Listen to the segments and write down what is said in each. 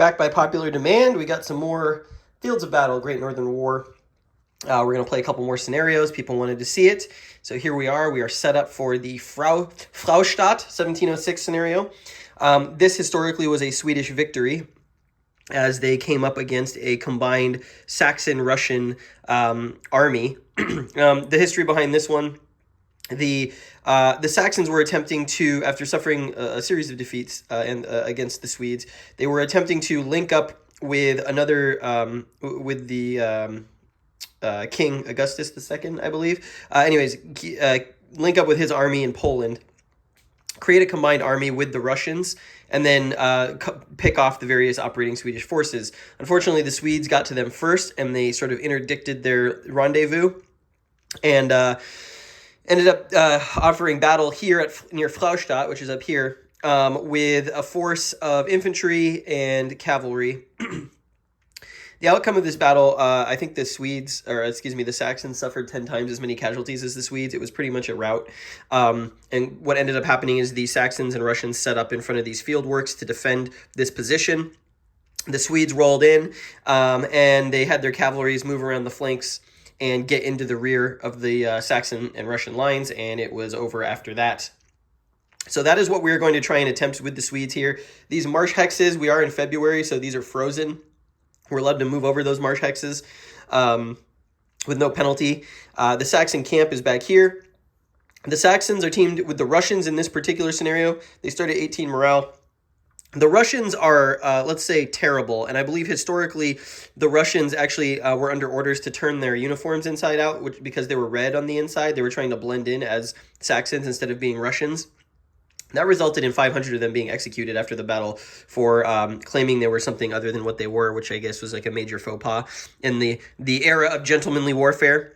Back by popular demand, we got some more Fields of Battle, Great Northern War. We're going to play a couple more scenarios. People wanted to see it. So here we are. We are set up for the Fraustadt 1706 scenario. This historically was a Swedish victory as they came up against a combined Saxon-Russian army. The history behind this one, the Saxons were attempting to, after suffering a series of defeats against the Swedes, they were attempting to link up with another, with the King Augustus II, I believe. Link up with his army in Poland, create a combined army with the Russians, and then pick off the various operating Swedish forces. Unfortunately, the Swedes got to them first, and they sort of interdicted their rendezvous, and ended up offering battle here near Fraustadt, which is up here, with a force of infantry and cavalry. The outcome of this battle, I think the Saxons suffered 10 times as many casualties as the Swedes. It was pretty much a rout. And what ended up happening is the Saxons and Russians set up in front of these field works to defend this position. The Swedes rolled in, and they had their cavalries move around the flanks and get into the rear of the Saxon and Russian lines, and it was over after that. So that is what we're going to try and attempt with the Swedes here. These marsh hexes, we are in February, so these are frozen. We're allowed to move over those marsh hexes with no penalty. The Saxon camp is back here. The Saxons are teamed with the Russians in this particular scenario. They start at 18 morale. The Russians are, let's say, terrible, and I believe historically the Russians actually were under orders to turn their uniforms inside out, because they were red on the inside. They were trying to blend in as Saxons instead of being Russians. That resulted in 500 of them being executed after the battle for claiming they were something other than what they were, which I guess was like a major faux pas in the era of gentlemanly warfare.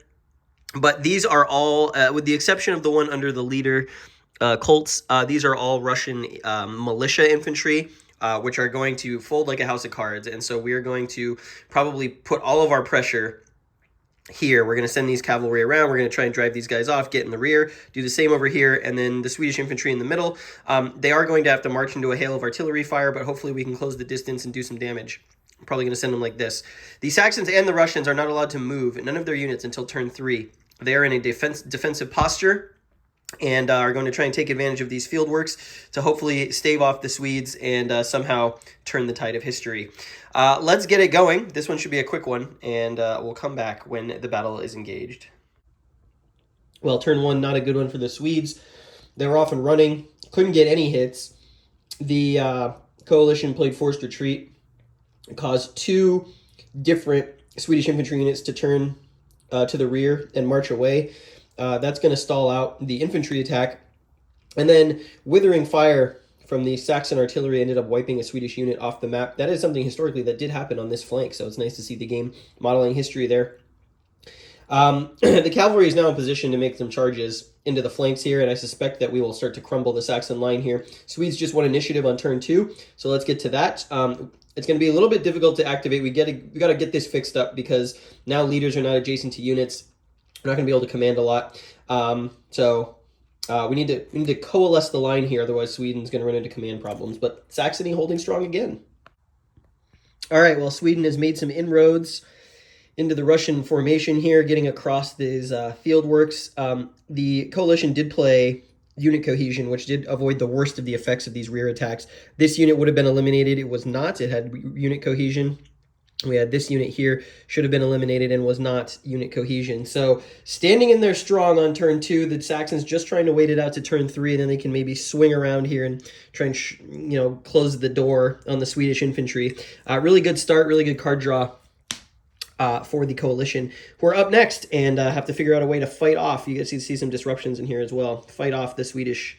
But these are all, with the exception of the one under the leader, Colts, these are all Russian militia infantry, which are going to fold like a house of cards. And so we are going to probably put all of our pressure here. We're going to send these cavalry around. We're going to try and drive these guys off, get in the rear, do the same over here, and then the Swedish infantry in the middle. They are going to have to march into a hail of artillery fire, but hopefully we can close the distance and do some damage. I'm probably going to send them like this. The Saxons and the Russians are not allowed to move, none of their units, until turn 3. They are in a defensive posture and are going to try and take advantage of these field works to hopefully stave off the Swedes and somehow turn the tide of history. Let's get it going. This one should be a quick one, and we'll come back when the battle is engaged. Well, turn 1, not a good one for the Swedes. They were off and running, couldn't get any hits. The coalition played forced retreat. It caused 2 different Swedish infantry units to turn to the rear and march away. That's going to stall out the infantry attack. And then withering fire from the Saxon artillery ended up wiping a Swedish unit off the map. That is something historically that did happen on this flank, so it's nice to see the game modeling history there. The cavalry is now in position to make some charges into the flanks here, and I suspect that we will start to crumble the Saxon line here. Swedes just won initiative on turn 2, so let's get to that. It's going to be a little bit difficult to activate. We got to get this fixed up because now leaders are not adjacent to units. We're not going to be able to command a lot. We need to coalesce the line here, otherwise Sweden's going to run into command problems. But Saxony holding strong again. All right, well, Sweden has made some inroads into the Russian formation here, getting across these field works. The coalition did play unit cohesion, which did avoid the worst of the effects of these rear attacks. This unit would have been eliminated. It was not. It had unit cohesion. We had this unit here, should have been eliminated and was not unit cohesion. So standing in there strong on turn 2, the Saxons just trying to wait it out to turn 3, and then they can maybe swing around here and try and close the door on the Swedish infantry. Really good start, really good card draw for the coalition, who are up next and have to figure out a way to fight off. You guys see some disruptions in here as well. Fight off the Swedish.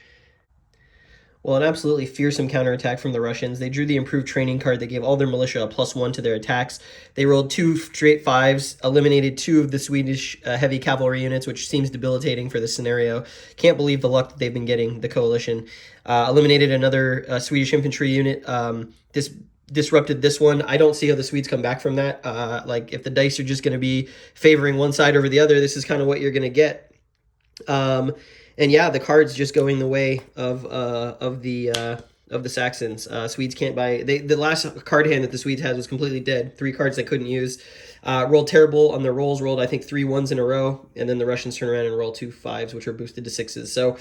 Well, an absolutely fearsome counterattack from the Russians. They drew the improved training card. They gave all their militia a +1 to their attacks. They rolled 2 straight 5s, eliminated 2 of the Swedish heavy cavalry units, which seems debilitating for this scenario. Can't believe the luck that they've been getting, the coalition. Eliminated another Swedish infantry unit. This disrupted this one. I don't see how the Swedes come back from that. If the dice are just going to be favoring one side over the other, this is kind of what you're going to get. And yeah, the card's just going the way of the of the Saxons. Swedes can't buy... the last card hand that the Swedes had was completely dead. 3 cards they couldn't use. Rolled terrible on their rolls. Rolled, I think, 3 1s in a row. And then the Russians turn around and roll 2 5s, which are boosted to 6s. So,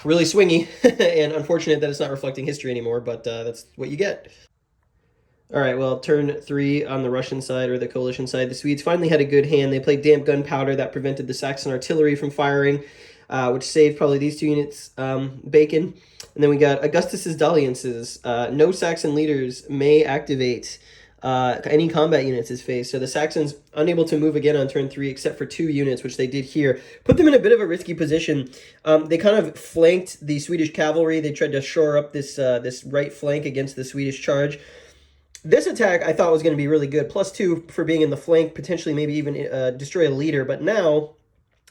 really swingy. And unfortunate that it's not reflecting history anymore, but that's what you get. All right, well, turn 3 on the Russian side, or the coalition side. The Swedes finally had a good hand. They played damp gunpowder. That prevented the Saxon artillery from firing, which saved probably these 2 units bacon. And then we got Augustus's dalliances. No Saxon leaders may activate any combat units is phased. So the Saxons unable to move again on turn 3 except for 2 units, which they did here. Put them in a bit of a risky position. They kind of flanked the Swedish cavalry. They tried to shore up this right flank against the Swedish charge. This attack I thought was going to be really good. +2 for being in the flank, potentially maybe even destroy a leader. But now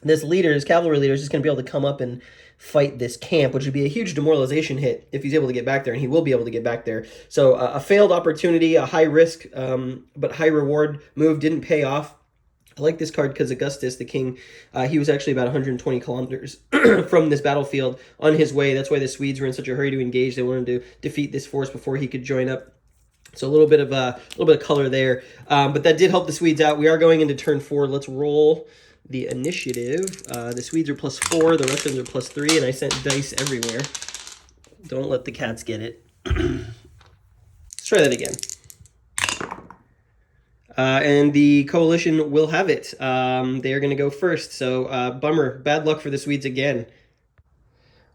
this cavalry leader, is just going to be able to come up and fight this camp, which would be a huge demoralization hit if he's able to get back there, and he will be able to get back there. So a failed opportunity, a high risk but high reward move didn't pay off. I like this card because Augustus, the king, he was actually about 120 kilometers from this battlefield on his way. That's why the Swedes were in such a hurry to engage. They wanted to defeat this force before he could join up. So a little bit of color there, but that did help the Swedes out. We are going into turn 4. Let's roll the initiative. The Swedes are +4, the Russians are +3, and I sent dice everywhere. Don't let the cats get it. Let's try that again. And the coalition will have it. They are going to go first. So bummer, bad luck for the Swedes again.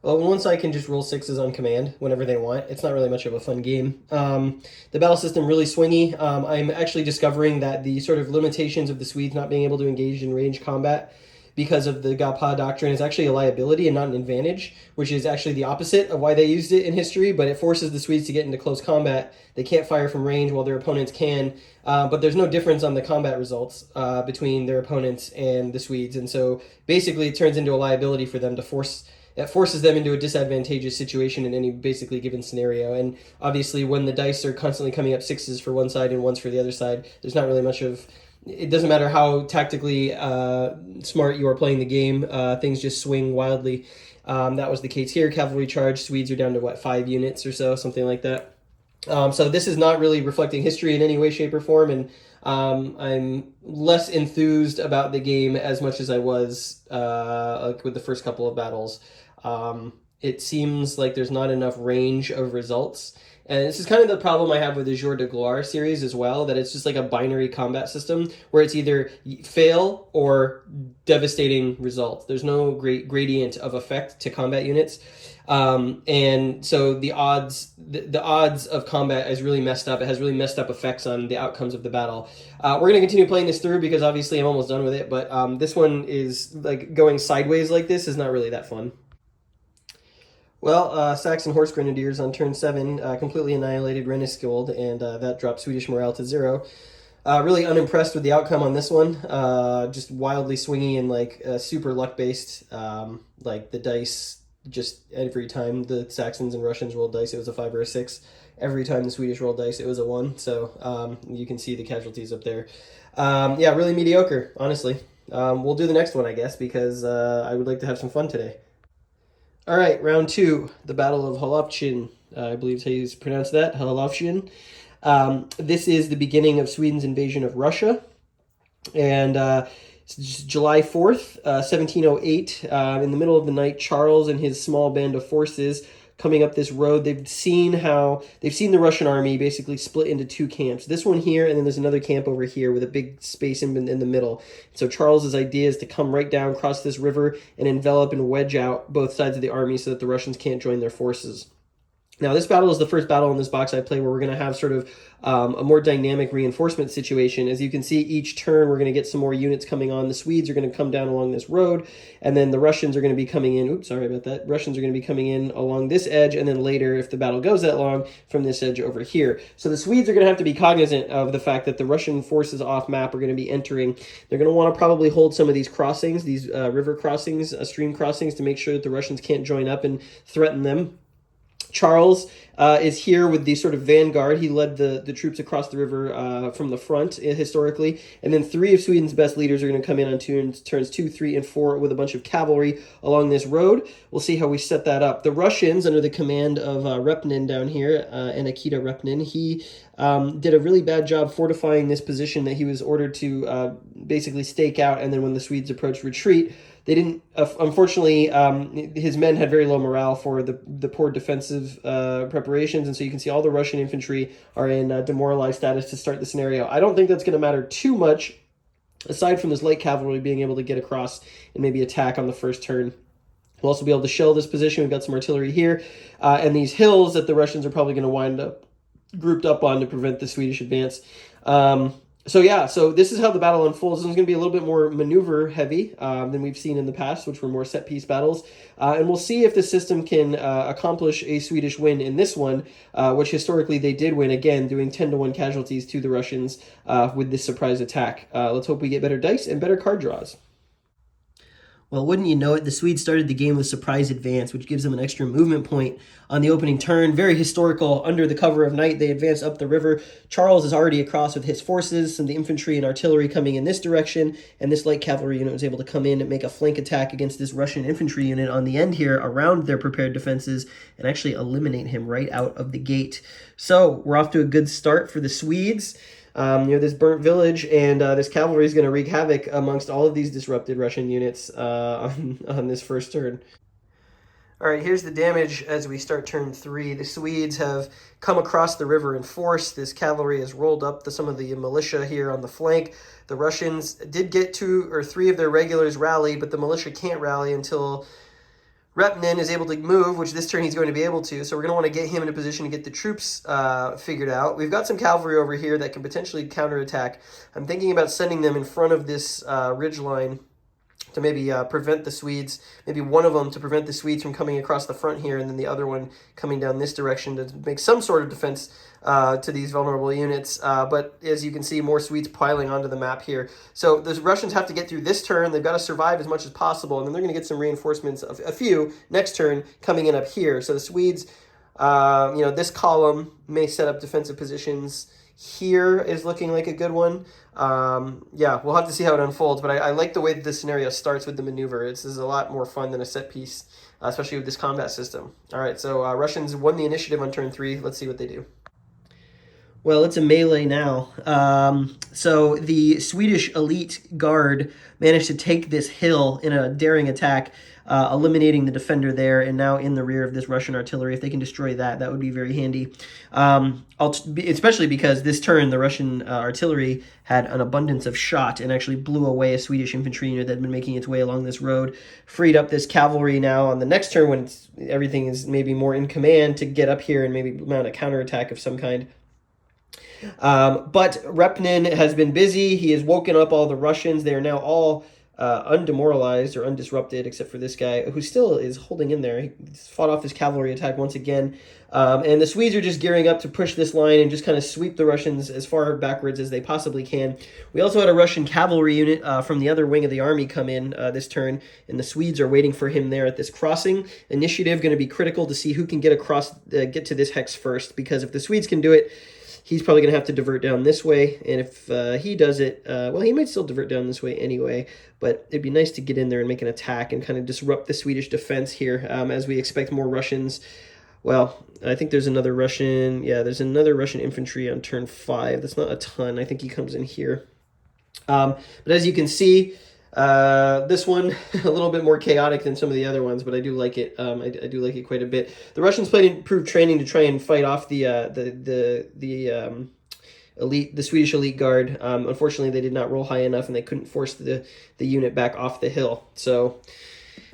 Well, once I can just roll 6s on command whenever they want, it's not really much of a fun game. The battle system really swingy. I'm actually discovering that the sort of limitations of the Swedes not being able to engage in range combat because of the Gapa doctrine is actually a liability and not an advantage, which is actually the opposite of why they used it in history, but it forces the Swedes to get into close combat. They can't fire from range while their opponents can, but there's no difference on the combat results between their opponents and the Swedes, and so basically it turns into a liability for them to forces them into a disadvantageous situation in any basically given scenario. And obviously when the dice are constantly coming up 6s for one side and 1s for the other side, there's not really much of... It doesn't matter how tactically smart you are playing the game, things just swing wildly. That was the case here. Cavalry charge, Swedes are down to, 5 units or so, something like that. So this is not really reflecting history in any way, shape, or form, and I'm less enthused about the game as much as I was with the first couple of battles. It seems like there's not enough range of results. And this is kind of the problem I have with the Jour de Gloire series as well, that it's just like a binary combat system where it's either fail or devastating results. There's no great gradient of effect to combat units. And so the odds of combat is really messed up. It has really messed up effects on the outcomes of the battle. We're going to continue playing this through because obviously I'm almost done with it, but this one is like going sideways like this is not really that fun. Well, Saxon Horse Grenadiers on turn 7 completely annihilated Renneskild, and that dropped Swedish morale to 0. Really unimpressed with the outcome on this one. Just wildly swingy and super luck-based. The dice, just every time the Saxons and Russians rolled dice, it was a 5 or a 6. Every time the Swedish rolled dice, it was a 1. So you can see the casualties up there. Yeah, really mediocre, honestly. We'll do the next one, I guess, because I would like to have some fun today. All right, round 2, the Battle of Holowczyn. I believe is how you pronounce that, Holowczyn. This is the beginning of Sweden's invasion of Russia. And it's July 4th, 1708. In the middle of the night, Charles and his small band of forces coming up this road, they've seen the Russian army basically split into 2 camps. This one here, and then there's another camp over here with a big space in the middle. So Charles's idea is to come right down, cross this river, and envelop and wedge out both sides of the army so that the Russians can't join their forces. Now, this battle is the first battle in this box I play where we're going to have sort of a more dynamic reinforcement situation. As you can see, each turn we're going to get some more units coming on. The Swedes are going to come down along this road, and then the Russians are going to be coming in. Oops, sorry about that. Russians are going to be coming in along this edge, and then later, if the battle goes that long, from this edge over here. So the Swedes are going to have to be cognizant of the fact that the Russian forces off map are going to be entering. They're going to want to probably hold some of these crossings, these river crossings, stream crossings, to make sure that the Russians can't join up and threaten them. Charles is here with the sort of vanguard. He led the troops across the river from the front historically. And then 3 of Sweden's best leaders are going to come in on turns 2, 3, and 4 with a bunch of cavalry along this road. We'll see how we set that up. The Russians, under the command of Repnin down here, and Akita Repnin, he did a really bad job fortifying this position that he was ordered to basically stake out, and then when the Swedes approached, retreat. They didn't, unfortunately, his men had very low morale for the poor defensive preparations, and so you can see all the Russian infantry are in demoralized status to start the scenario. I don't think that's going to matter too much, aside from this light cavalry being able to get across and maybe attack on the first turn. We'll also be able to shell this position. We've got some artillery here, and these hills that the Russians are probably going to wind up grouped up on to prevent the Swedish advance. So this is how the battle unfolds. This is going to be a little bit more maneuver heavy than we've seen in the past, which were more set piece battles. And we'll see if the system can accomplish a Swedish win in this one, which historically they did win, again, doing 10-1 casualties to the Russians with this surprise attack. Let's hope we get better dice and better card draws. Well, wouldn't you know it, the Swedes started the game with surprise advance, which gives them an extra movement point on the opening turn. Very historical. Under the cover of night, they advance up the river. Charles is already across with his forces, some of the infantry and artillery coming in this direction, and this light cavalry unit was able to come in and make a flank attack against this Russian infantry unit on the end here around their prepared defenses and actually eliminate him right out of the gate. So we're off to a good start for the Swedes. This burnt village, and this cavalry is going to wreak havoc amongst all of these disrupted Russian units on this first turn. All right, here's the damage as we start turn 3. The Swedes have come across the river in force. This cavalry has rolled up to some of the militia here on the flank. The Russians did get 2 or 3 of their regulars rally, but the militia can't rally until Repnin is able to move, which this turn he's going to be able to, so we're going to want to get him in a position to get the troops figured out. We've got some cavalry over here that can potentially counterattack. I'm thinking about sending them in front of this ridge line to maybe prevent the Swedes, maybe one of them to prevent the Swedes from coming across the front here, and then the other one coming down this direction to make some sort of defense to these vulnerable units. But as you can see, more Swedes piling onto the map here. So the Russians have to get through this turn. They've got to survive as much as possible, and then they're going to get some reinforcements, a few, next turn coming in up here. So the Swedes, this column may set up defensive positions. Here is looking like a good one. We'll have to see how it unfolds, but I like the way that this scenario starts with the maneuver. This is a lot more fun than a set piece, especially with this combat system. All right, so Russians won the initiative on turn 3. Let's see what they do. Well, it's a melee now. So the Swedish elite guard managed to take this hill in a daring attack, eliminating the defender there, and now in the rear of this Russian artillery. If they can destroy that, that would be very handy. Especially because this turn, the Russian artillery had an abundance of shot and actually blew away a Swedish infantry unit that had been making its way along this road. Freed up this cavalry now on the next turn when everything is maybe more in command to get up here and maybe mount a counterattack of some kind. But Repnin has been busy. He has woken up all the Russians. They are now all undemoralized or undisrupted, except for this guy who still is holding in there. He fought off his cavalry attack once again. And the Swedes are just gearing up to push this line and just kind of sweep the Russians as far backwards as they possibly can. We also had a Russian cavalry unit from the other wing of the army come in this turn, and the Swedes are waiting for him there at this crossing. Initiative going to be critical to see who can get across, get to this hex first, because if the Swedes can do it, he's probably going to have to divert down this way, and if he does it, he might still divert down this way anyway, but it'd be nice to get in there and make an attack and kind of disrupt the Swedish defense here as we expect more Russians. Well, I think there's another Russian, there's another Russian infantry on turn 5. That's not a ton. I think he comes in here. But as you can see, this one a little bit more chaotic than some of the other ones, but I do like it. I do like it quite a bit. The Russians played improved training to try and fight off the Swedish elite guard. Unfortunately, they did not roll high enough, and they couldn't force the unit back off the hill. So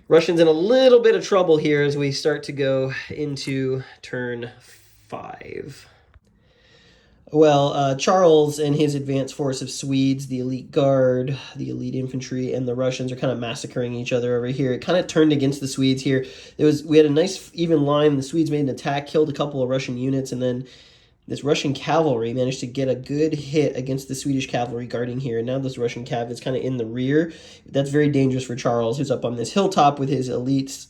Russians in a little bit of trouble here as we start to go into turn 5. Well, Charles and his advanced force of Swedes, the elite guard, the elite infantry, and the Russians are kind of massacring each other over here. It kind of turned against the Swedes here. We had a nice even line. The Swedes made an attack, killed a couple of Russian units, and then this Russian cavalry managed to get a good hit against the Swedish cavalry guarding here. And now this Russian cav is kind of in the rear. That's very dangerous for Charles, who's up on this hilltop with his elites,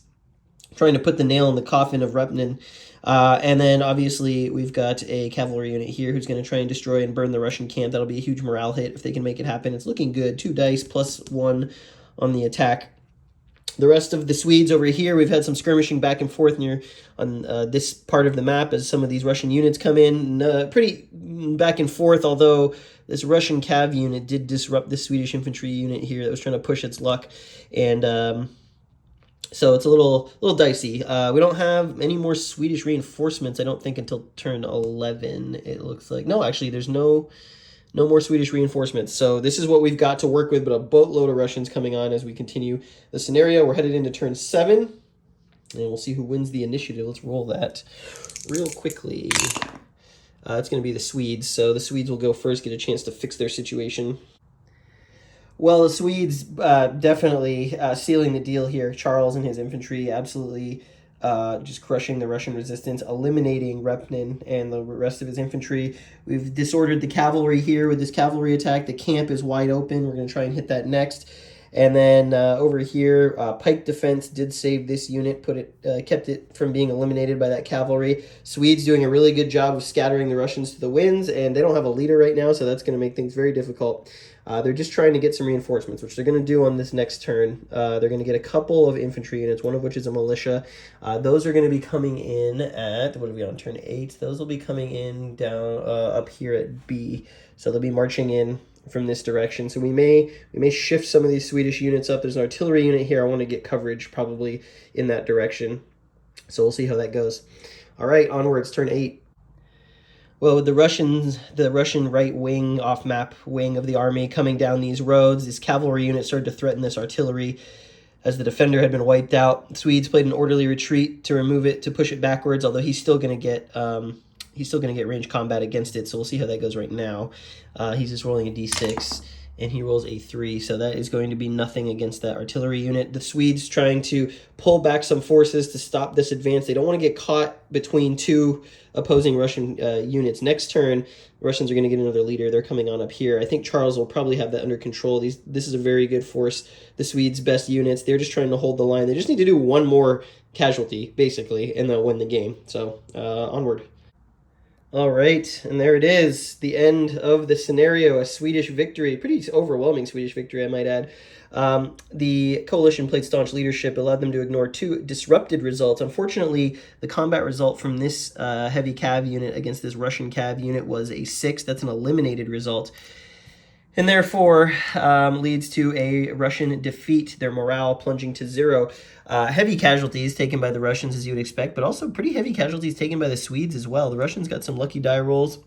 trying to put the nail in the coffin of Repnin. And then obviously we've got a cavalry unit here who's going to try and destroy and burn the Russian camp. That'll be a huge morale hit if they can make it happen. It's looking good. 2 dice plus 1 on the attack. The rest of the Swedes over here, we've had some skirmishing back and forth near on this part of the map as some of these Russian units come in. Pretty back and forth, although this Russian cav unit did disrupt this Swedish infantry unit here that was trying to push its luck. And so it's a little dicey. We don't have any more Swedish reinforcements, I don't think, until turn 11, it looks like. No, actually, there's no more Swedish reinforcements. So this is what we've got to work with, but a boatload of Russians coming on as we continue the scenario. We're headed into turn 7, and we'll see who wins the initiative. Let's roll that real quickly. It's going to be the Swedes, so the Swedes will go first, get a chance to fix their situation. Well, the Swedes definitely sealing the deal here. Charles and his infantry absolutely just crushing the Russian resistance, eliminating Repnin and the rest of his infantry. We've disordered the cavalry here with this cavalry attack. The camp is wide open. We're going to try and hit that next. And then over here, pike defense did save this unit, kept it from being eliminated by that cavalry. Swedes doing a really good job of scattering the Russians to the winds, and they don't have a leader right now, so that's going to make things very difficult. They're just trying to get some reinforcements, which they're going to do on this next turn. They're going to get a couple of infantry units, one of which is a militia. Those are going to be coming in at, what are we on, turn 8? Those will be coming in down up here at B. So they'll be marching in from this direction. So we may shift some of these Swedish units up. There's an artillery unit here. I want to get coverage probably in that direction. So we'll see how that goes. All right, onwards, turn 8. Well, with the Russian right wing, off-map wing of the army coming down these roads, this cavalry unit started to threaten this artillery as the defender had been wiped out. The Swedes played an orderly retreat to remove it, to push it backwards, although he's still going to get range combat against it, so we'll see how that goes right now. He's just rolling a d6, and he rolls a 3, so that is going to be nothing against that artillery unit. The Swedes trying to pull back some forces to stop this advance. They don't want to get caught between 2 opposing Russian units. Next turn, the Russians are going to get another leader. They're coming on up here. I think Charles will probably have that under control. This is a very good force. The Swedes' best units. They're just trying to hold the line. They just need to do one more casualty, basically, and they'll win the game. So, onward. All right, and there it is, the end of the scenario, a Swedish victory, pretty overwhelming Swedish victory, I might add. The coalition played staunch leadership, allowed them to ignore 2 disrupted results. Unfortunately, the combat result from this heavy cav unit against this Russian cav unit was a 6. That's an eliminated result, and therefore leads to a Russian defeat, their morale plunging to 0. Heavy casualties taken by the Russians, as you would expect, but also pretty heavy casualties taken by the Swedes as well. The Russians got some lucky die rolls.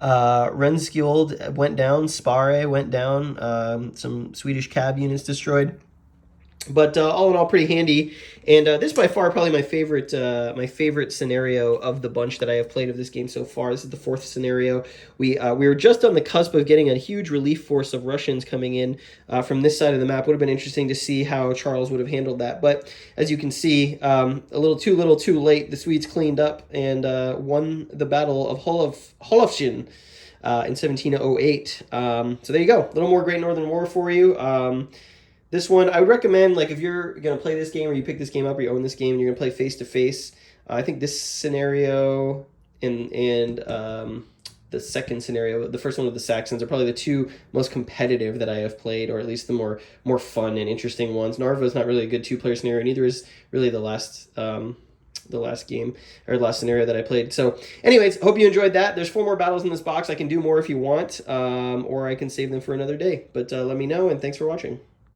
Renskjold went down, Spare went down, some Swedish cab units destroyed. But all in all, pretty handy. And this by far probably my favorite scenario of the bunch that I have played of this game so far. This is the 4th scenario. We were just on the cusp of getting a huge relief force of Russians coming in from this side of the map. Would have been interesting to see how Charles would have handled that. But as you can see, a little too late. The Swedes cleaned up and won the Battle of Holowczyn in 1708. So there you go. A little more Great Northern War for you. This one, I would recommend, like, if you're going to play this game or you pick this game up or you own this game and you're going to play face-to-face, I think this scenario and the second scenario, the first one with the Saxons, are probably the 2 most competitive that I have played, or at least the more fun and interesting ones. Narva is not really a good 2-player scenario, neither is really the last game, or last scenario that I played. So anyways, hope you enjoyed that. There's 4 more battles in this box. I can do more if you want, or I can save them for another day. But let me know, and thanks for watching.